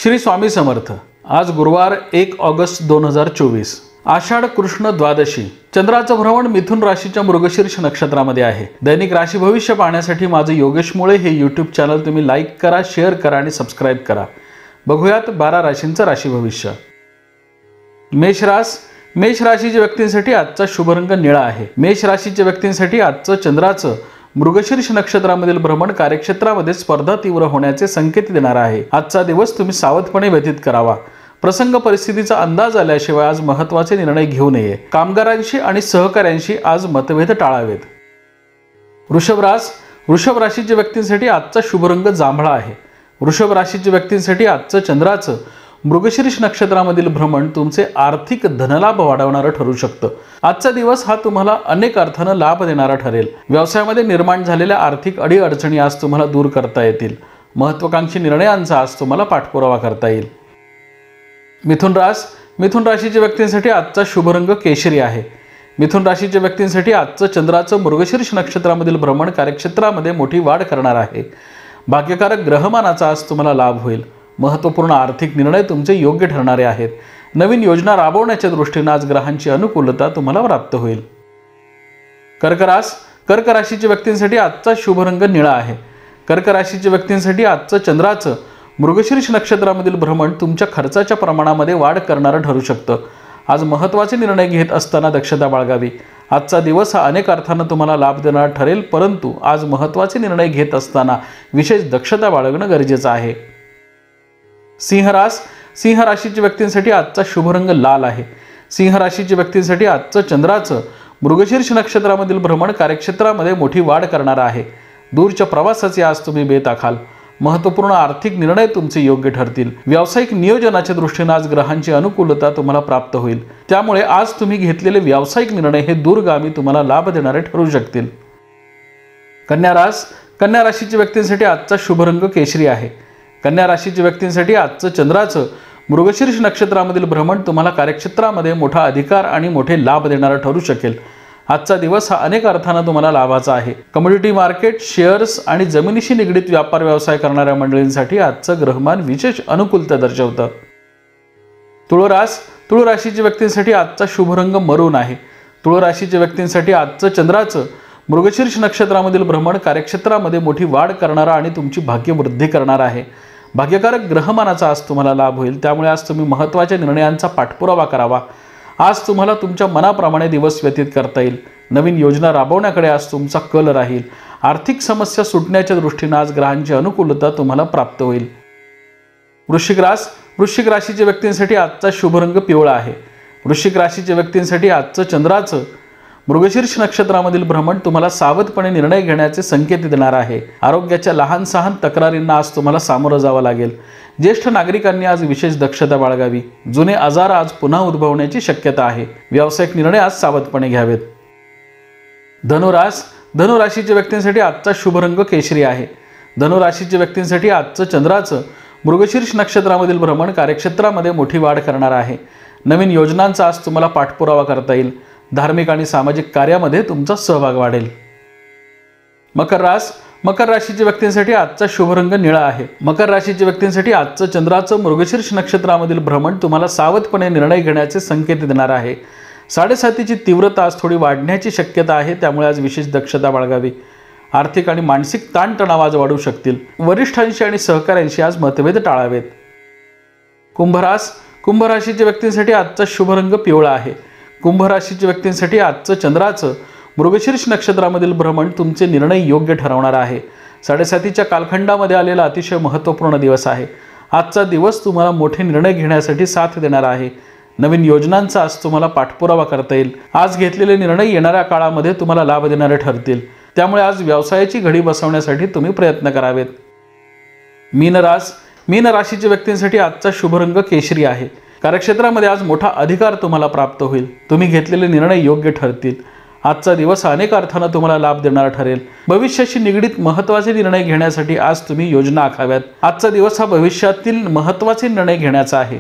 श्री स्वामी समर्थ। आज गुरुवार 1 ऑगस्ट 2024, आषाढ कृष्ण द्वादशी। चंद्राचं भ्रमण मिथुन राशीच्या मृगशीर्ष नक्षत्रामध्ये आहे। दैनिक राशी भविष्य पाहण्यासाठी माझे योगेश मुळे हे यूट्यूब चॅनल तुम्ही लाईक करा, शेअर करा आणि सबस्क्राइब करा। बघूयात 12 राशींचं राशी भविष्य। मेष राशीच्या व्यक्तींसाठी आजचा शुभ रंग निळा आहे। मेष राशीच्या व्यक्तींसाठी आजचं चंद्राचं मृगशीर्ष नक्षत्रामधील भ्रमण कार्यक्षेत्रामध्ये स्पर्धा तीव्र होण्याचे संकेत देणार आहे। आजचा दिवस तुम्ही सावधपणे व्यतीत करावा। प्रसंग परिस्थितीचा अंदाज आल्याशिवाय आज महत्त्वाचे निर्णय घेऊ नये। कामगारांशी आणि सहकाऱ्यांशी आज मतभेद टाळावेत। वृषभ राशीच्या व्यक्तींसाठी आजचा शुभ रंग जांभळा आहे। वृषभ राशीच्या व्यक्तींसाठी आजचं चंद्राचं मृगशीर्ष नक्षत्रामधील भ्रमण तुमचे आर्थिक धनलाभ वाढवणारं ठरू शकतं। आजचा दिवस हा तुम्हाला अनेक अर्थानं लाभ देणारा ठरेल। व्यवसायामध्ये निर्माण झालेल्या आर्थिक अडीअडचणी आज तुम्हाला दूर करता येतील। महत्त्वाकांक्षी निर्णयांचा आज तुम्हाला पाठपुरावा करता येईल। मिथुन राशीच्या व्यक्तींसाठी आजचा शुभ रंग केशरी आहे। मिथुन राशीच्या व्यक्तींसाठी आजचं चंद्राचं मृगशीर्ष नक्षत्रामधील भ्रमण कार्यक्षेत्रामध्ये मोठी वाढ करणार आहे। भाग्यकारक ग्रहमानाचा आज तुम्हाला लाभ होईल। महत्त्वपूर्ण आर्थिक निर्णय तुमचे योग्य ठरणारे आहेत। नवीन योजना राबवण्याच्या दृष्टीने आज ग्रहांची अनुकूलता तुम्हाला प्राप्त होईल। कर्क राशीच्या व्यक्तींसाठी आजचा शुभ रंग निळा आहे। कर्क राशीच्या व्यक्तींसाठी आजचं चंद्राचं मृगशीर्ष नक्षत्रामधील भ्रमण तुमच्या खर्चाच्या प्रमाणामध्ये वाढ करणारं ठरू शकतं। आज महत्त्वाचे निर्णय घेत असताना दक्षता बाळगावी। आजचा दिवस हा अनेक अर्थानं तुम्हाला लाभ देणारा ठरेल, परंतु आज महत्त्वाचे निर्णय घेत असताना विशेष दक्षता बाळगणं गरजेचं आहे। सिंह राशीच्या व्यक्तींसाठी आजचा शुभ रंग लाल आहे। सिंह राशीच्या व्यक्तींसाठी आजचं चंद्राचं मृगशीर्ष नक्षत्रामधील भ्रमण कार्यक्षेत्रामध्ये मोठी वाढ करणार आहे। दूरच्या प्रवासाचे आज तुम्ही बेत आखाल। महत्त्वपूर्ण आर्थिक निर्णय तुमचे योग्य ठरतील। व्यावसायिक नियोजनाच्या दृष्टीने आज ग्रहांची अनुकूलता तुम्हाला प्राप्त होईल। त्यामुळे आज तुम्ही घेतलेले व्यावसायिक निर्णय हे दूरगामी तुम्हाला लाभ देणारे ठरू शकतील। कन्या राशीच्या व्यक्तींसाठी आजचा शुभ रंग केशरी आहे। कन्या राशीच्या व्यक्तींसाठी आजचं चंद्राचं मृगशीर्ष नक्षत्रामधील भ्रमण तुम्हाला कार्यक्षेत्रामध्ये मोठा अधिकार आणि मोठे लाभ देणारा ठरू शकेल। आजचा दिवस हा अनेक अर्थानं तुम्हाला लाभाचा आहे। कमोडिटी मार्केट, शेअर्स आणि जमिनीशी निगडीत व्यापार व्यवसाय करणाऱ्या मंडळींसाठी आजचं ग्रहमान विशेष अनुकूलता दर्शवतं। तुळ राशीच्या व्यक्तींसाठी आजचा शुभ रंग मरून आहे। तुळ राशीच्या व्यक्तींसाठी आजचं चंद्राचं मृगशीर्ष नक्षत्रामधील भ्रमण कार्यक्षेत्रामध्ये मोठी वाढ करणारा आणि तुमची भाग्यवृद्धी करणार आहे। भाग्यकारक ग्रहमानाचा आज तुम्हाला लाभ होईल। त्यामुळे आज तुम्ही महत्त्वाच्या निर्णयांचा पाठपुरावा करावा। आज तुम्हाला तुमच्या मनाप्रमाणे दिवस व्यतीत करता येईल। नवीन योजना राबवण्याकडे आज तुमचा कल राहील। आर्थिक समस्या सुटण्याच्या दृष्टीने आज ग्रहांची अनुकूलता तुम्हाला प्राप्त होईल। वृश्चिक राशीच्या व्यक्तींसाठी आजचा शुभ रंग पिवळा आहे। वृश्चिक राशीच्या व्यक्तींसाठी आजचं चंद्राचं मृगशीर्ष नक्षत्रामधील भ्रमण तुम्हाला सावधपणे निर्णय घेण्याचे संकेत देणार आहे। आरोग्याच्या लहान सहान तक्रारींना आज तुम्हाला सामोरं जावं लागेल। ज्येष्ठ नागरिकांनी आज विशेष दक्षता बाळगावी। जुने आजार आज पुन्हा उद्भवण्याची शक्यता आहे। व्यावसायिक निर्णय आज सावधपणे घ्यावेत। धनु राशीच्या व्यक्तींसाठी आजचा शुभ रंग केशरी आहे। धनु राशीच्या व्यक्तींसाठी आजचं चंद्राचं मृगशीर्ष नक्षत्रामधील भ्रमण कार्यक्षेत्रामध्ये मोठी वाढ करणार आहे। नवीन योजनांचा आज तुम्हाला पाठपुरावा करता येईल। धार्मिक आणि सामाजिक कार्यामध्ये तुमचा सहभाग वाढेल। मकर राशीच्या व्यक्तींसाठी आजचा शुभ रंग निळा आहे। मकर राशीच्या व्यक्तींसाठी आजचं चंद्राचं मृगशीर्ष नक्षत्रामधील भ्रमण तुम्हाला सावधपणे निर्णय घेण्याचे संकेत देणार आहे। 7:30ची तीव्रता आज थोडी वाढण्याची शक्यता आहे। त्यामुळे आज विशेष दक्षता बाळगावी। आर्थिक आणि मानसिक ताणतणाव आज वाढू शकतील। वरिष्ठांशी आणि सहकाऱ्यांशी आज मतभेद टाळावेत। कुंभ राशीच्या व्यक्तींसाठी आजचा शुभ रंग पिवळा आहे। कुंभ राशीच्या व्यक्तींसाठी आजचं चंद्राचं मृगशीर्ष नक्षत्रामधील भ्रमण तुमचे निर्णय योग्य ठरवणार आहे। 7:30च्या कालखंडामध्ये आलेला अतिशय महत्त्वपूर्ण दिवस आहे। आजचा दिवस तुम्हाला मोठे निर्णय घेण्यासाठी साथ देणार आहे। नवीन योजनांचा आज तुम्हाला पाठपुरावा करता येईल। आज घेतलेले निर्णय येणाऱ्या काळामध्ये तुम्हाला लाभ देणारे ठरतील। त्यामुळे आज व्यवसायाची घडी बसवण्यासाठी तुम्ही प्रयत्न करावेत। मीन राशीच्या व्यक्तींसाठी आजचा शुभ रंग केशरी आहे। कार्यक्षेत्रामध्ये आज मोठा अधिकार तुम्हाला प्राप्त होईल। तुम्ही घेतलेले निर्णय योग्य ठरतील। आजचा दिवस अनेक अर्थानं तुम्हाला लाभ देणारा ठरेल। भविष्याशी निगडीत महत्त्वाचे निर्णय घेण्यासाठी आज तुम्ही योजना आखाव्यात। आजचा दिवस हा भविष्यातील महत्त्वाचे निर्णय घेण्याचा आहे।